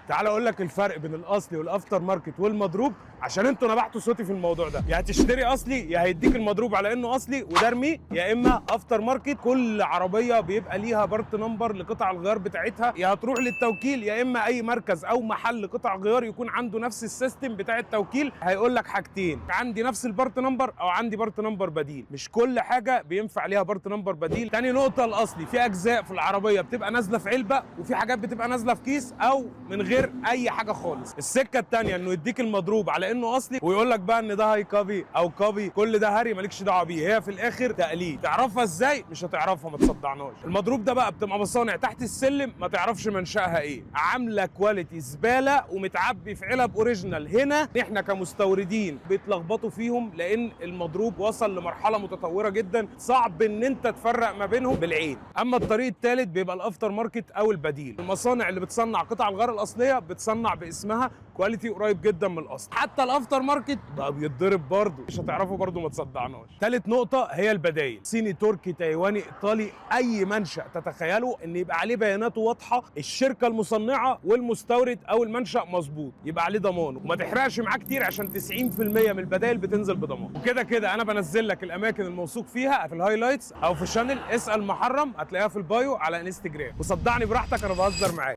تعال اقول لك الفرق بين الاصلي والافتر ماركت والمضروب، عشان انتوا نبحتوا صوتي في الموضوع ده. يا هتشتري اصلي يا هيديك المضروب على انه اصلي وده ارميه، يا اما افتر ماركت. كل عربيه بيبقى ليها بارت نمبر لقطع الغيار بتاعتها، يا هتروح للتوكيل يا اما اي مركز او محل قطع غيار يكون عنده نفس السيستم بتاع التوكيل. هيقول لك حاجتين، عندي نفس البارت نمبر او عندي بارت نمبر بديل. مش كل حاجه بينفع ليها بارت نمبر بديل. تاني نقطه، الاصلي في اجزاء في العربيه بتبقى نازله في علبه، وفي حاجات بتبقى نازله في كيس او من غير اي حاجه خالص. السكه الثانيه انه يديك المضروب على انه اصلي ويقول لك بقى ان ده هاي كابي او كابي، كل ده هري مالكش دعوه بيه، هي في الاخر تقليد. تعرفها ازاي؟ مش هتعرفها، ما تصدعناش. المضروب ده بقى بتبقى مصانع تحت السلم ما تعرفش منشأها ايه، عامله كواليتي زباله ومتعبي في علب اوريجينال. هنا احنا كمستوردين بيتلخبطوا فيهم لان المضروب وصل لمرحله متطوره جدا، صعب ان انت تفرق ما بينهم بالعين. اما الطريق الثالث بيبقى الافتر ماركت او البديل. المصانع اللي بتصنع قطع الغيار الاصليه بتصنع باسمها كواليتي قريب جدا من الاصل. حتى الافتر ماركت بقى بيتضرب برضه، مش هتعرفوا برضه، ما تصدعناش. ثالث نقطه هي البدايل، صيني تركي تايواني ايطالي، اي منشا تتخيله ان يبقى عليه بياناته واضحه، الشركه المصنعه والمستورد او المنشا مظبوط، يبقى عليه ضمان وما تحرقش معاه كتير، عشان 90% من البدايل بتنزل بضمان. وكده كده انا بنزل لك الاماكن الموثوق فيها في الهايلايتس او في الشانل، اسال محرم هتلاقيها في البايو على انستجرام، وصدعني براحتك انا بهزر معاك.